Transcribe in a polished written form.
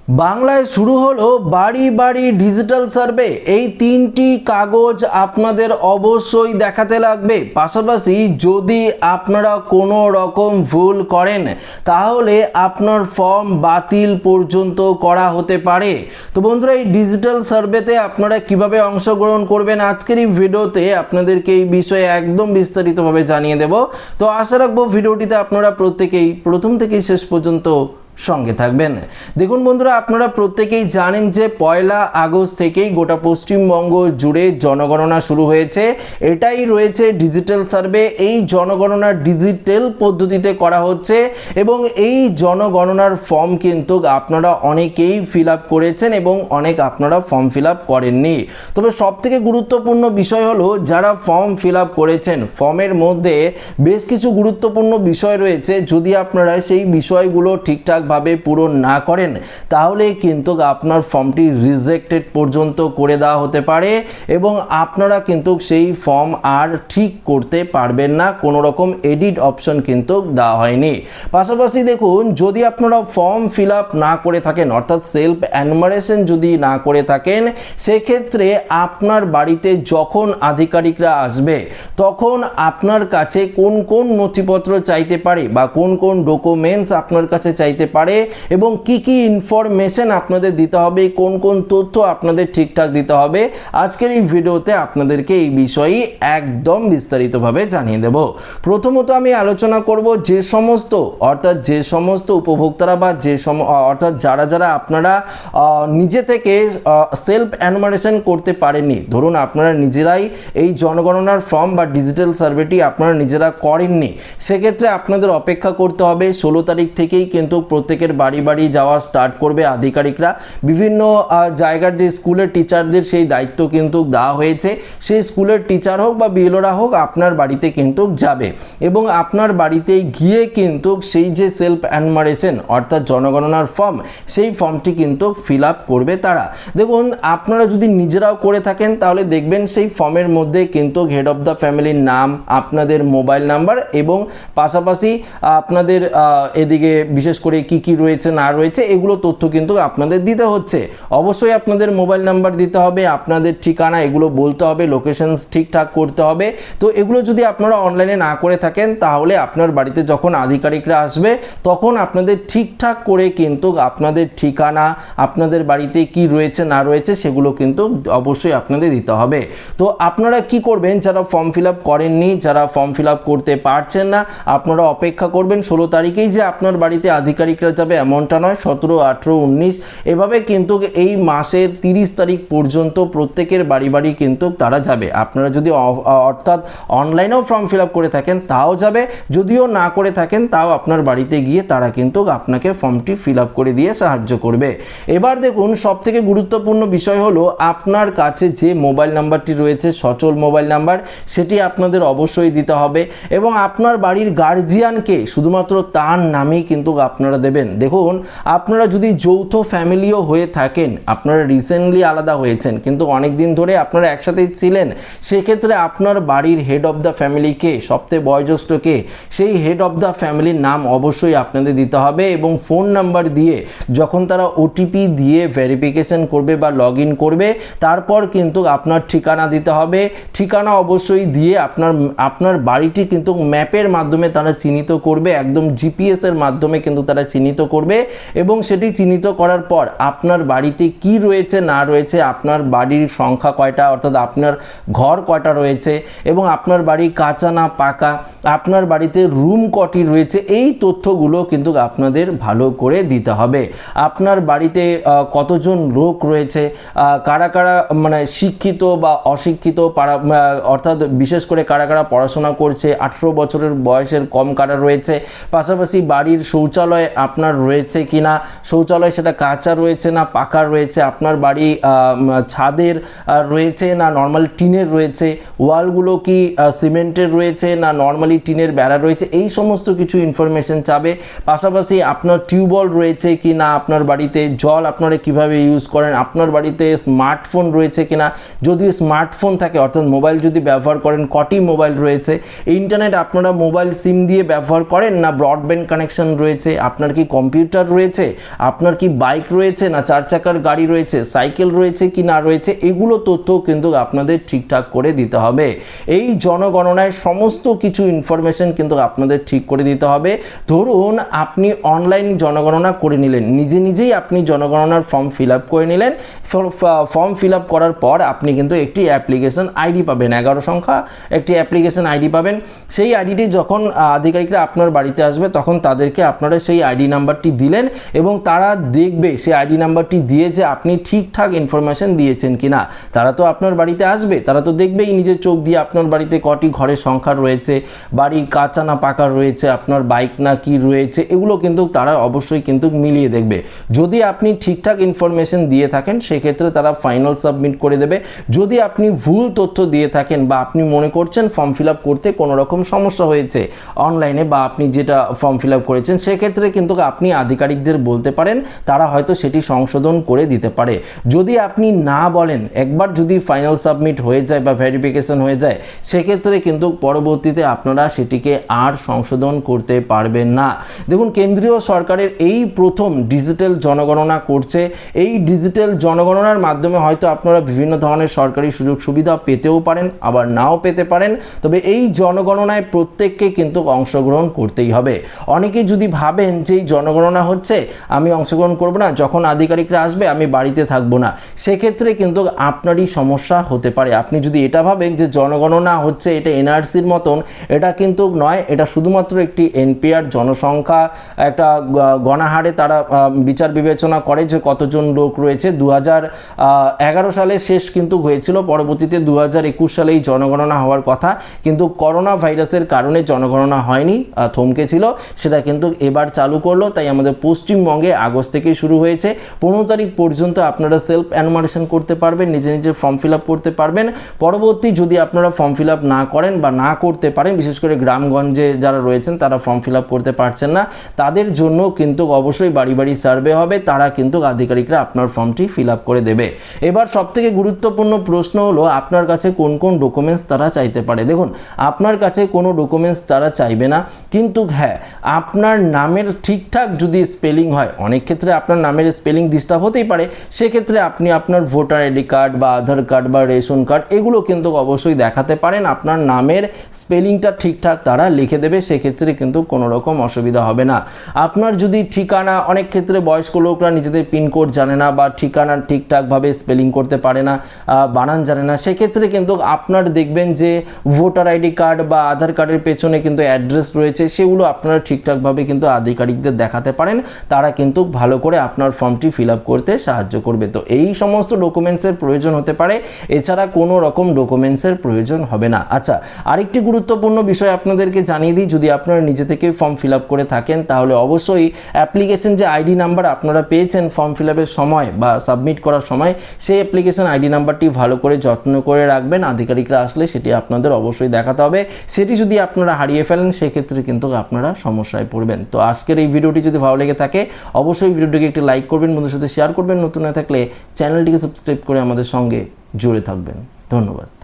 বাংলায় শুরু হলো বাড়ি বাড়ি ডিজিটাল সার্ভে। এই তিনটি কাগজ আপনাদের অবশ্যই দেখাতে লাগবে। পাশাপাশি যদি আপনারা কোনো রকম ভুল করেন তাহলে আপনার ফর্ম বাতিল পর্যন্ত করা হতে পারে। তো বন্ধুরা, এই ডিজিটাল সার্ভেতে আপনারা কিভাবে অংশগ্রহণ করবেন আজকের এই ভিডিওতে আপনাদেরকে এই বিষয়ে একদম বিস্তারিতভাবে জানিয়ে দেব। তো আশা রাখবো ভিডিওটিতে আপনারা প্রত্যেকেই প্রথম থেকে শেষ পর্যন্ত সঙ্গে থাকবেন। দেখুন বন্ধুরা, আপনারা প্রত্যেকেই জানেন যে 1 আগস্ট থেকেই গোটা পশ্চিমবঙ্গ জুড়ে জনগণনা শুরু হয়েছে। এটাই রয়েছে ডিজিটাল সার্ভে। এই জনগণনা ডিজিটাল পদ্ধতিতে করা হচ্ছে এবং এই জনগণনার ফর্ম কিন্তু আপনারা অনেকেই ফিল আপ করেছেন এবং অনেক আপনারা ফর্ম ফিল আপ করেননি। তবে সবথেকে গুরুত্বপূর্ণ বিষয় হলো যারা ফর্ম ফিল আপ করেছেন ফর্মের মধ্যে বেশ কিছু গুরুত্বপূর্ণ বিষয় রয়েছে। যদি আপনারা সেই বিষয়গুলো ঠিকঠাক ভাবে পূরণ না করেন তাহলে কিন্তু আপনার ফর্মটি রিজেক্টেড পর্যন্ত করে দেওয়া হতে পারে এবং আপনারা কিন্তু সেই ফর্ম আর ঠিক করতে পারবেন না। কোনো রকম এডিট অপশন কিন্তু দেওয়া হয়নি। পাশাপাশি দেখুন, যদি আপনারা ফর্ম ফিল আপ না করে থাকেন অর্থাৎ সেলফ এনুমারেশন যদি না করে থাকেন, সেক্ষেত্রে আপনার বাড়িতে যখন আধিকারিকরা আসবে তখন আপনার কাছে কোন কোন নথিপত্র চাইতে পারে বা কোন কোন ডকুমেন্টস আপনার কাছে চাইতে পারে এবং কি কি ইনফরমেশন আপনাদের দিতে হবে, কোন কোন তথ্য আপনাদের ঠিকঠাক দিতে হবে, আজকের এই ভিডিওতে আপনাদেরকে এই বিষয়ে একদম বিস্তারিতভাবে জানিয়ে দেব। প্রথমত আমি আলোচনা করব যে সমস্ত উপভোক্তারা বা অর্থাৎ যারা আপনারা নিজে থেকে সেলফ এনুমারেশন করতে পারেননি। ধরুন আপনারা নিজেরাই এই জনগণনার ফর্ম বা ডিজিটাল সার্ভেটি আপনারা নিজেরা করেননি, সেক্ষেত্রে আপনাদের অপেক্ষা করতে হবে। 16 তারিখ থেকেই কিন্তু প্রত্যেকের বাড়ি বাড়ি যাওয়া স্টার্ট করবে আধিকারিকরা। বিভিন্ন জায়গার যে স্কুলের টিচারদের সেই দায়িত্ব কিন্তু দেওয়া হয়েছে। সেই স্কুলের টিচার হোক বা বিএলওরা হোক আপনার বাড়িতে কিন্তু যাবে এবং আপনার বাড়িতে গিয়ে কিন্তু সেই যে সেলফ এনুমারেশন অর্থাৎ জনগণনার ফর্ম, সেই ফর্মটি কিন্তু ফিল আপ করবে তারা। দেখুন, আপনারা যদি নিজেরাও করে থাকেন তাহলে দেখবেন সেই ফর্মের মধ্যে কিন্তু হেড অফ দ্য ফ্যামিলির নাম, আপনাদের মোবাইল নাম্বার এবং পাশাপাশি আপনাদের এদিকে বিশেষ করে কি কি রয়েছে না রয়েছে এগুলো তথ্য কিন্তু আপনাদের দিতে হচ্ছে। অবশ্যই আপনাদের মোবাইল নাম্বার দিতে হবে, আপনাদের ঠিকানা এগুলো বলতে হবে, লোকেশন ঠিকঠাক করতে হবে। তো এগুলো যদি আপনারা অনলাইনে না করে থাকেন তাহলে আপনার বাড়িতে যখন আধিকারিকরা আসবে তখন আপনাদের ঠিকঠাক করে কিন্তু আপনাদের ঠিকানা, আপনাদের বাড়িতে কি রয়েছে না রয়েছে সেগুলো কিন্তু অবশ্যই আপনাদের দিতে হবে। তো আপনারা কি করবেন, যারা ফর্ম ফিল আপ করেননি, যারা ফর্ম ফিল আপ করতে পারছেন না, আপনারা অপেক্ষা করবেন। 16 তারিখেই যে আপনার বাড়িতে আধিকারিকরা যাবে এমনটা নয়, 17, 18, 19 এভাবে কিন্তু এই মাসের 30 তারিখ পর্যন্ত প্রত্যেকের বাড়ি বাড়ি কিন্তু তারা যাবে। আপনারা যদি অর্থাৎ অনলাইনেও ফর্ম ফিল আপ করে থাকেন তাও যাবে, যদিও না করে থাকেন তাও আপনার বাড়িতে গিয়ে তারা কিন্তু আপনাকে ফর্মটি ফিল আপ করে দিয়ে সাহায্য করবে। এবার দেখুন, সব থেকে গুরুত্বপূর্ণ বিষয় হলো আপনার কাছে যে মোবাইল নাম্বারটি রয়েছে সচল মোবাইল নাম্বার, সেটি আপনাদের অবশ্যই দিতে হবে এবং আপনার বাড়ির গার্জিয়ানকে শুধুমাত্র তার নামেই কিন্তু আপনারা দেবেন। দেখুন, আপনারা যদি যৌথ ফ্যামিলিও হয়ে থাকেন, আপনারা রিসেন্টলি আলাদা হয়েছেন কিন্তু অনেক দিন ধরে আপনারা একসাথেই ছিলেন, সেক্ষেত্রে আপনার বাড়ির হেড অফ দ্য ফ্যামিলিকে, সবথেকে বয়োজ্যেষ্ঠকে, সেই হেড অফ দ্য ফ্যামিলির নাম অবশ্যই আপনাদের দিতে হবে এবং ফোন নাম্বার দিয়ে যখন তারা ওটিপি দিয়ে ভেরিফিকেশন করবে বা লগ ইন করবে তারপর কিন্তু আপনার ঠিকানা দিতে হবে। ঠিকানা অবশ্যই দিয়ে আপনার বাড়িটি কিন্তু ম্যাপের মাধ্যমে তারা চিহ্নিত করবে, একদম জিপিএস এর মাধ্যমে কিন্তু তারা চিহ্নিত করবে এবং সেটি চিহ্নিত করার পর আপনার বাড়িতে কি রয়েছে না রয়েছে, আপনার বাড়ির সংখ্যা কয়টা অর্থাৎ আপনার ঘর কয়টা রয়েছে এবং আপনার বাড়ি কাঁচা না পাকা, আপনার বাড়িতে রুম কটি রয়েছে, এই তথ্যগুলো কিন্তু আপনাদের ভালো করে দিতে হবে। আপনার বাড়িতে কতজন লোক রয়েছে, কারা কারা মানে শিক্ষিত বা অশিক্ষিত, অর্থাৎ বিশেষ করে কারা কারা পড়াশোনা করছে, 18 বছরের বয়সের কম কারা রয়েছে, পাশাপাশি বাড়ির শৌচালয় আপনার রয়েছে কিনা, শৌচালয় সেটা কাঁচা রয়েছে না পাকা রয়েছে, আপনার বাড়ি ছাদের রয়েছে না নর্মাল টিনের রয়েছে, ওয়ালগুলো কি সিমেন্টের রয়েছে না নর্মালি টিনের বেড়া রয়েছে, এই সমস্ত কিছু ইনফরমেশন চাবে। পাশাপাশি আপনার টিউবওয়েল রয়েছে কি না, আপনার বাড়িতে জল আপনারা কিভাবে ইউজ করেন, আপনার বাড়িতে স্মার্টফোন রয়েছে কিনা, যদি স্মার্টফোন থাকে অর্থাৎ মোবাইল যদি ব্যবহার করেন কটি মোবাইল রয়েছে, ইন্টারনেট আপনারা মোবাইল সিম দিয়ে ব্যবহার করেন না ব্রডব্যান্ড কানেকশন রয়েছে, আপনার কি কম্পিউটার রয়েছে, আপনার কি বাইক রয়েছে না 4 চাকার গাড়ি রয়েছে, সাইকেল রয়েছে কি না রয়েছে, এগুলো তথ্য কিন্তু আপনাদের ঠিকঠাক করে দিতে হবে। এই জনগণনায় সমস্ত কিছু ইনফরমেশন কিন্তু আপনাদের ঠিক করে দিতে হবে। ধরুন আপনি অনলাইন জনগণনা করে নিলেন, নিজে নিজেই আপনি জনগণনার ফর্ম ফিল আপ করে নিলেন। ফর্ম ফিল আপ করার পর আপনি কিন্তু একটি অ্যাপ্লিকেশন আইডি পাবেন, 11 সংখ্যা একটি অ্যাপ্লিকেশন আইডি পাবেন। সেই আইডিটি যখন আধিকারিকরা আপনার বাড়িতে আসবে তখন তাদেরকে আপনারা সেই আইডি নাম্বারটি দিলেন এবং তারা দেখবে সেই আইডি নাম্বারটি দিয়ে যে আপনি ঠিকঠাক ইনফরমেশন দিয়েছেন কিনা। তারা তো আপনার বাড়িতে আসবে, তারা তো দেখবেই নিজের চোখ দিয়ে আপনার বাড়িতে কটি ঘরের সংখ্যা রয়েছে, বাড়ি কাঁচা না পাকা রয়েছে, আপনার বাইক না কি রয়েছে, এগুলো কিন্তু তারা অবশ্যই কিন্তু মিলিয়ে দেখবে। যদি আপনি ঠিকঠাক ইনফরমেশন দিয়ে থাকেন সেক্ষেত্রে তারা ফাইনাল সাবমিট করে দেবে। যদি আপনি ভুল তথ্য দিয়ে থাকেন বা আপনি মনে করছেন ফর্ম ফিল আপ করতে কোনো রকম সমস্যা হয়েছে অনলাইনে বা আপনি যেটা ফর্ম ফিল আপ করেছেন, সেক্ষেত্রে কিন্তু আপনি আধিকারিকদের বলতে পারেন, তারা হয়তো সেটি সংশোধন করে দিতে পারে। যদি আপনি না বলেন, একবার যদি ফাইনাল সাবমিট হয়ে যায় বা ভেরিফিকেশন হয়ে যায়, সেক্ষেত্রে কিন্তু পরবর্তীতে আপনারা সেটিকে আর সংশোধন করতে পারবেন না। দেখুন, কেন্দ্রীয় সরকারের এই প্রথম ডিজিটাল জনগণনা করছে। এই ডিজিটাল জনগণনার মাধ্যমে হয়তো আপনারা বিভিন্ন ধরনের সরকারি সুযোগ সুবিধা পেতেও পারেন, আবার নাও পেতে পারেন। তবে এই জনগণনায় প্রত্যেককে কিন্তু অংশগ্রহণ করতেই হবে। অনেকে যদি ভাবেন যে এই জনগণনা হচ্ছে আমি অংশগ্রহণ করব না, যখন আধিকারিকরা আসবে আমি বাড়িতে থাকবো না, সেক্ষেত্রে কিন্তু আপনারই সমস্যা হতে পারে। আপনি যদি এটা ভাবেন যে জনগণনা হচ্ছে এটা এনআরসির মতন, এটা কিন্তু নয়। এটা শুধুমাত্র একটি এনপিআর জনসংখ্যা একটা গণহারে তারা বিচার বিবেচনা করে যে কতজন লোক রয়েছে। 2011 সালে শেষ কিন্তু হয়েছিল, পরবর্তীতে 2021 সালে এই জনগণনা হওয়ার কথা, কিন্তু করোনা ভাইরাসের কারণে জনগণনা হয়নি, থমকে ছিল। সেটা কিন্তু এবার চালু করলো। তাই আমাদের পশ্চিমবঙ্গে আগস্ট থেকে শুরু হয়েছে। 15 তারিখ পর্যন্ত আপনারা সেলফ অ্যানুমারেশন করতে পারবেন, নিজে নিজে ফর্ম ফিল আপ করতে পারবেন। পরবর্তী যদি আপনারা ফর্ম ফিল আপ না করেন বা না করতে পারেন, বিশেষ করে গ্রামগঞ্জে যারা রয়েছেন তারা ফর্ম ফিল আপ করতে পারছেন না, তাদের জন্য কিন্তু অবশ্যই বাড়ি বাড়ি সার্ভে হবে। তারা কিন্তু আধিকারিকরা আপনার ফর্মটি ফিল আপ করে দেবে। এবার সবথেকে গুরুত্বপূর্ণ প্রশ্ন হলো আপনার কাছে কোন কোন ডকুমেন্টস তারা চাইতে পারে। দেখুন, আপনার কাছে কোনো ডকুমেন্টস তারা চাইবে না, কিন্তু হ্যাঁ, আপনার নামের ঠিকঠাক যদি স্পেলিং হয়, অনেক ক্ষেত্রে আপনার নামের স্পেলিং ডিস্টার্ব হতেই পারে, সেক্ষেত্রে আপনি আপনার ভোটার আইডি কার্ড বা আধার কার্ড বা রেশন কার্ড এগুলো কিন্তু অবশ্যই দেখাতে পারেন। আপনার নামের স্পেলিংটা ঠিকঠাক তারা লিখে দেবে, সেক্ষেত্রে কিন্তু কোনো রকম অসুবিধা হবে না। আপনার যদি ঠিকানা, অনেক ক্ষেত্রে বয়স্ক লোকরা নিজেদের পিনকোড জানে না বা ঠিকানা ঠিকঠাকভাবে স্পেলিং করতে পারে না, বানান জানে না, সেক্ষেত্রে কিন্তু আপনার দেখবেন যে ভোটার আইডি কার্ড বা আধার কার্ডের পেছনে কিন্তু অ্যাড্রেস রয়েছে, সেগুলো আপনারা ঠিকঠাকভাবে কিন্তু আধিকারিকদের দেখাতে পারেন। তারা কিন্তু ভালো করে আপনার ফর্মটি ফিল আপ করতে সাহায্য করবে। তো এই সমস্ত ডকুমেন্টসের প্রয়োজন হতে পারে, এছাড়া কোনো রকম ডকুমেন্টসের প্রয়োজন হবে না। আচ্ছা, আরেকটি গুরুত্বপূর্ণ বিষয় আপনাদেরকে জানিয়ে দিই, যদি আপনারা নিজে থেকে ফর্ম ফিল আপ করে থাকেন তাহলে অবশ্যই অ্যাপ্লিকেশন যে আইডি নাম্বার আপনারা পেয়েছেন ফর্ম ফিল আপের সময় বা সাবমিট করার সময়, সেই অ্যাপ্লিকেশন আইডি নাম্বারটি ভালো করে যত্ন করে রাখবেন। আধিকারিকরা আসলে সেটি আপনাদের অবশ্যই দেখাতে হবে। সেটি যদি আপনারা হারিয়ে ফেলেন সেক্ষেত্রে কিন্তু আপনারা সমস্যায় পড়বেন। তো আজকের এই ভিডিওটি যদি ভালো লেগে থাকে অবশ্যই ভিডিওটিকে একটি লাইক করবেন, বন্ধুদের সাথে শেয়ার করবেন, নতুন হয়ে থাকলে চ্যানেলটিকে সাবস্ক্রাইব করে আমাদের সঙ্গে জুড়ে থাকবেন। ধন্যবাদ।